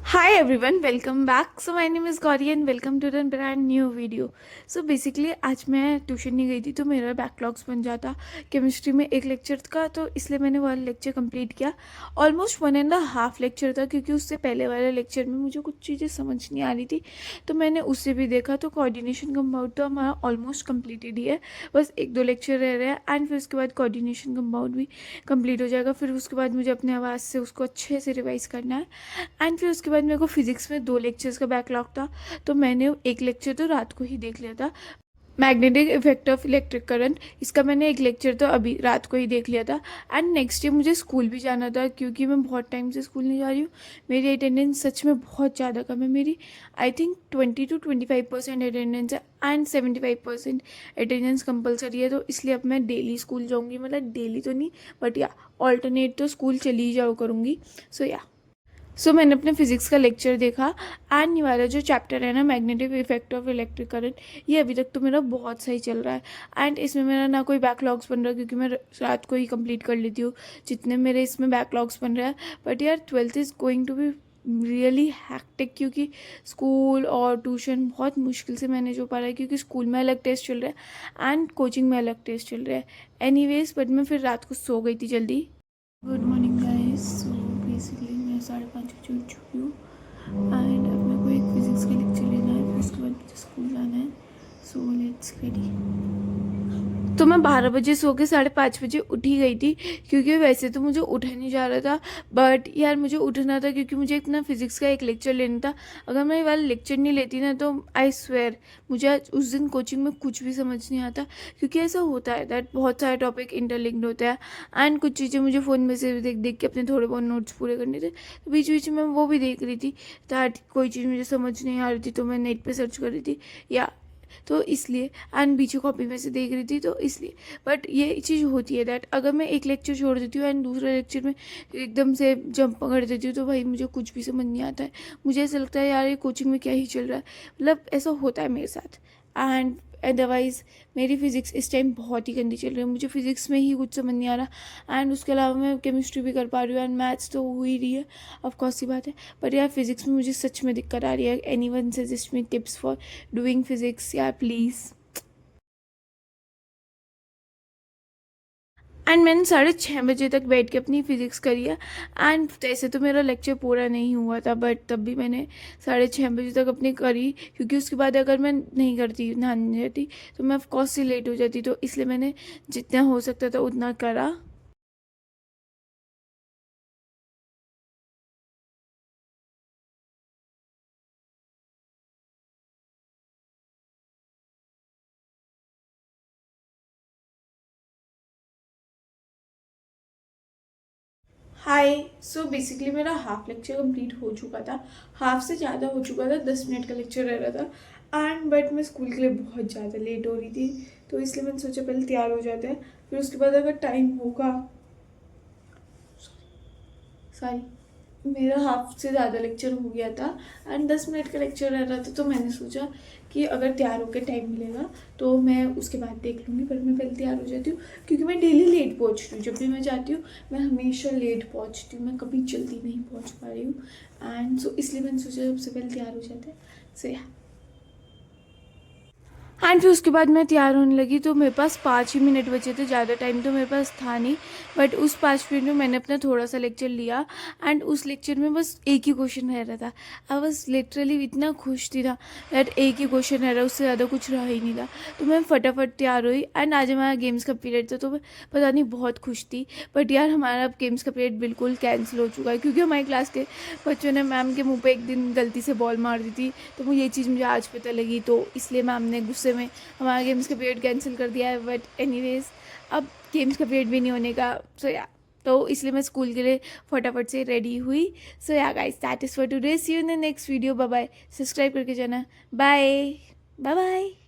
Hi everyone, welcome back. So my name is Gauri and welcome to the brand new video. So basically आज मैं tuition नहीं गई थी तो मेरा बैकलॉग्स बन जाता केमिस्ट्री में एक लेक्चर का, तो इसलिए मैंने वाला लेक्चर कंप्लीट किया. ऑलमोस्ट 1.5 लेक्चर था क्योंकि उससे पहले वाले लेक्चर में मुझे कुछ चीज़ें समझ नहीं आ रही थी, तो मैंने उससे भी देखा. तो कोऑर्डिनेशन कंपाउंड तो हमारा ऑलमोस्ट कम्प्लीटेड ही है, बस 1-2 लेक्चर रह रहे हैं एंड फिर उसके बाद कोऑर्डिनेशन कंपाउंड भी कंप्लीट हो जाएगा. फिर उसके बाद मुझे अपने आवाज़ से उसको अच्छे से रिवाइज़ करना है. एंड फिर उसके बाद मेरे को फिजिक्स में 2 लेक्चर्स का बैकलॉग था, तो मैंने एक लेक्चर तो रात को ही देख लिया था. Magnetic effect of electric current, इसका मैंने एक लेक्चर तो अभी रात को ही देख लिया था. एंड नेक्स्ट डे मुझे स्कूल भी जाना था क्योंकि मैं बहुत टाइम से स्कूल नहीं जा रही हूँ. मेरी अटेंडेंस सच में बहुत ज़्यादा कम है. मेरी आई थिंक 20 to 25% अटेंडेंस है एंड 75% अटेंडेंस कंपलसरी है. तो इसलिए अब मैं डेली स्कूल जाऊँगी, मतलब डेली तो नहीं बट या ऑल्टरनेट तो स्कूल चली ही जाओ करूँगी. सो मैंने अपने फिजिक्स का लेक्चर देखा एंड ये वाला जो चैप्टर है ना, magnetic effect of electric current, ये अभी तक तो मेरा बहुत सही चल रहा है. एंड इसमें मेरा ना कोई बैकलॉग्स बन रहा क्योंकि मैं रात को ही कंप्लीट कर लेती हूँ जितने मेरे इसमें बैकलॉग्स बन रहा है. बट यार 12th is going to be really hectic क्योंकि स्कूल और ट्यूशन बहुत मुश्किल से मैनेज हो पा रहा है क्योंकि स्कूल में अलग टेस्ट चल रहा है एंड कोचिंग में अलग टेस्ट चल रहा है. एनीवेज बट मैं फिर रात को सो गई थी जल्दी. Good morning guys. So basically मैं 5:30 बजे उठ चुकी हूँ एंड अब मेरे को एक फिजिक्स का लेक्चर लेना है, फिर उसके बाद मुझे स्कूल जाना है. So let's ready. तो मैं 12 बजे सो के 5:30 बजे उठ ही गई थी क्योंकि वैसे तो मुझे उठा नहीं जा रहा था, बट यार मुझे उठना था क्योंकि मुझे इतना फिजिक्स का एक लेक्चर लेना था. अगर मैं ये वाला लेक्चर नहीं लेती ना तो आई स्वेयर मुझे आज उस दिन कोचिंग में कुछ भी समझ नहीं आता, क्योंकि ऐसा होता है दैट बहुत सारे टॉपिक इंटरलिंक्ड होते हैं एंड कुछ चीज़ें मुझे फ़ोन में से देख देख के अपने थोड़े बहुत नोट्स पूरे करने थे. तो बीच बीच में वो भी देख रही थी दैट कोई चीज़ मुझे समझ नहीं आ रही थी तो मैं नेट पे सर्च कर रही थी या तो इसलिए. एंड पीछे कॉपी में से देख रही थी तो इसलिए. बट ये चीज़ होती है दैट अगर मैं एक लेक्चर छोड़ देती हूँ एंड दूसरे लेक्चर में एकदम से जंप पकड़ देती हूँ तो भाई मुझे कुछ भी समझ नहीं आता है. मुझे ऐसा लगता है यार ये कोचिंग में क्या ही चल रहा है, मतलब ऐसा होता है मेरे साथ. एंड अदरवाइज़ मेरी फ़िज़िक्स इस टाइम बहुत ही गंदी चल रही है, मुझे फ़िज़िक्स में ही कुछ समझ नहीं आ रहा. एंड उसके अलावा मैं केमिस्ट्री भी कर पा रही हूँ एंड मैथ्स तो हो ही रही है, ऑफ कोर्स सी बात है. पर यार फिज़िक्स में मुझे सच में दिक्कत आ रही है. Any one suggest me tips for doing physics यार प्लीज़. एंड मैंने 6:30 बजे तक बैठ के अपनी फ़िज़िक्स करी है. एंड जैसे तो मेरा लेक्चर पूरा नहीं हुआ था बट तब भी मैंने 6:30 बजे तक अपनी करी क्योंकि उसके बाद अगर मैं नहीं करती, नहाने जाती तो मैं ऑफकोर्स से लेट हो जाती. तो इसलिए मैंने जितना हो सकता था उतना करा. हाय. सो बेसिकली मेरा हाफ लेक्चर कंप्लीट हो चुका था, हाफ से ज़्यादा हो चुका था, 10 मिनट का लेक्चर रह रहा था. एंड बट मैं स्कूल के लिए बहुत ज़्यादा लेट हो रही थी तो इसलिए मैंने सोचा पहले तैयार हो जाते हैं, फिर उसके बाद अगर टाइम होगा. सॉरी, मेरा हाफ से ज़्यादा लेक्चर हो गया था एंड 10 मिनट का लेक्चर रह रहा था तो मैंने सोचा कि अगर तैयार होकर टाइम मिलेगा तो मैं उसके बाद देख लूँगी, पर मैं पहले तैयार हो जाती हूँ क्योंकि मैं डेली लेट पहुँचती हूँ. जब भी मैं जाती हूँ मैं हमेशा लेट पहुँचती हूँ, मैं कभी जल्दी नहीं पहुँच पा रही हूँ. एंड सो इसलिए मैंने सोचा सबसे पहले तैयार हो जाते हैं. सो या. एंड फिर उसके बाद मैं तैयार होने लगी तो मेरे पास 5 ही मिनट बचे थे, ज़्यादा टाइम तो मेरे पास था नहीं. बट उस 5 मिनट में मैंने अपना थोड़ा सा लेक्चर लिया एंड उस लेक्चर में बस एक ही क्वेश्चन रह रहा था. आई वॉज लिटरली इतना खुश थी ना दैट एक ही क्वेश्चन रह रहा, उससे ज़्यादा कुछ रहा ही नहीं था. तो मैं फटाफट तैयार हुई एंड आज हमारा गेम्स का पीरियड था तो मैं पता नहीं बहुत खुश थी. बट यार हमारा अब गेम्स का पीरियड बिल्कुल कैंसिल हो चुका है क्योंकि हमारी क्लास के बच्चों ने मैम के मुँह पर एक दिन गलती से बॉल मार दी थी. तो ये चीज़ मुझे आज पता लगी तो इसलिए मैम ने गुस्से में हमारा गेम्स का पीरियड कैंसिल कर दिया है. बट एनीवेज अब गेम्स का पीरियड भी नहीं होने का. सो या, तो इसलिए मैं स्कूल के लिए फटाफट से रेडी हुई. So yeah guys, that is for today. See you in the next video. Bye bye. Subscribe करके जाना. Bye bye bye.